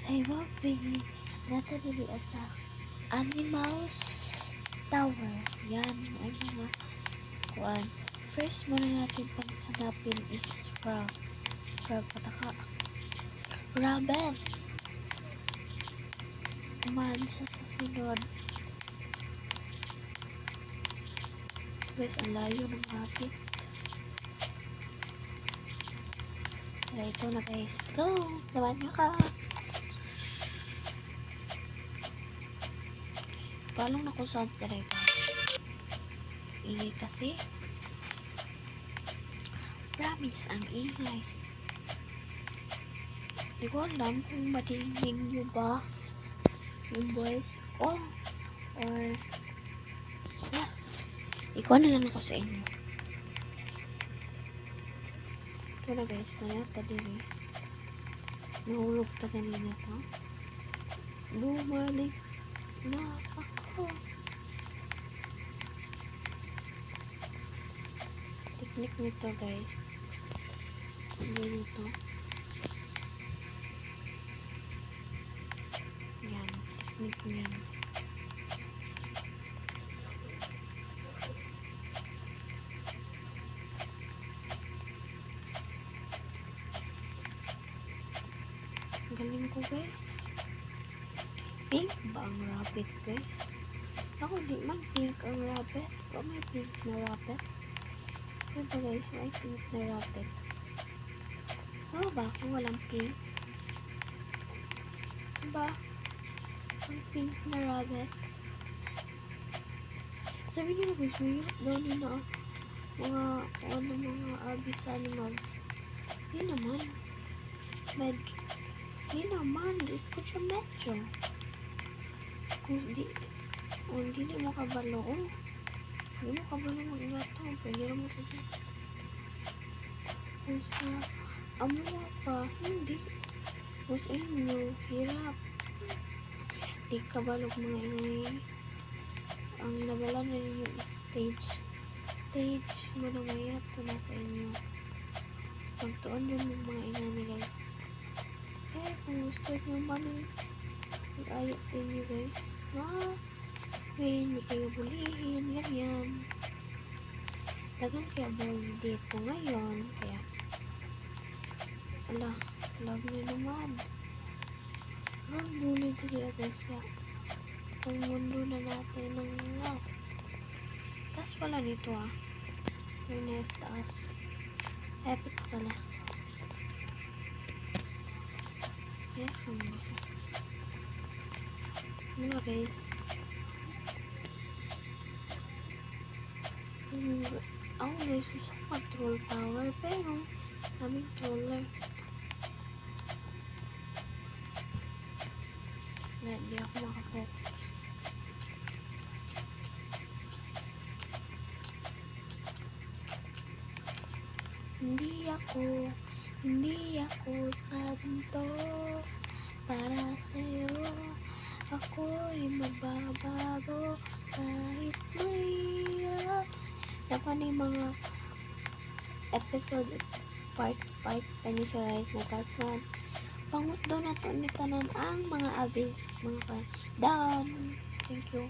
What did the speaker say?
Ay, wabi. Natalili sa Animals Tower. Yan, ay mga kuan. First muna natin paghanapin is frog. Frog, pataka. Rabbit. Man sa susunod. Guys, ang layo ng rabbit. Tara, ito na guys. Go! Naman niya ka. Palang na kung saan talaga. Ingay kasi. Promise, ang ingay. Di ko alam kung madinig nyo ba yung voice ko. Or, ikaw na lang ako sa inyo. Ito na guys, tadi nahulog ta kanina sa bumalik na ako. Technique nito guys. Hindi nito. Yan, technique niyan. Galing ko guys. Pink ba ang rabbit guys? Ako di man pink ang rabbit. Pero may pink na rabbit. Ito guys, may pink na rabbit. Ano ba kung walang pink? Diba? Ang pink na rabbit. Sabi nila guys, may daw nila mga abis animals. Hindi naman. Hindi naman. Di ko siya medyo. Kung hindi mo kabalo, hindi mo kabalo mag-ingato. Pwede mo sabi. Kung sa amo pa, hindi. Kung sa inyo, hirap. Di kabalog mga ingay. Ang nabala na ninyo is stage mo na mahirap to na sa inyo. Pagtuon yun yung mga ingani guys. Kung gusto nyo man mag-ayos sa inyo guys, hindi kayo bulihin, ganyan. Dagan kaya bully dito ngayon, kaya love nyo naman. Ang bully dito guys ya. Ang mundo na natin ng nga. Taas pala dito yung nest taas. Epic pala. Yes, mga guys. Ako guys, gusto ko mag-troll tower, pero aming troller. Hindi ako makafocus. Hindi ako santo para sa'yo. Ako'y magbabago kahit mahirap. Dapat na yung mga episode part ano siya guys na part 1. Pangut doon na to ni tanan ang mga abi mga done. Thank you.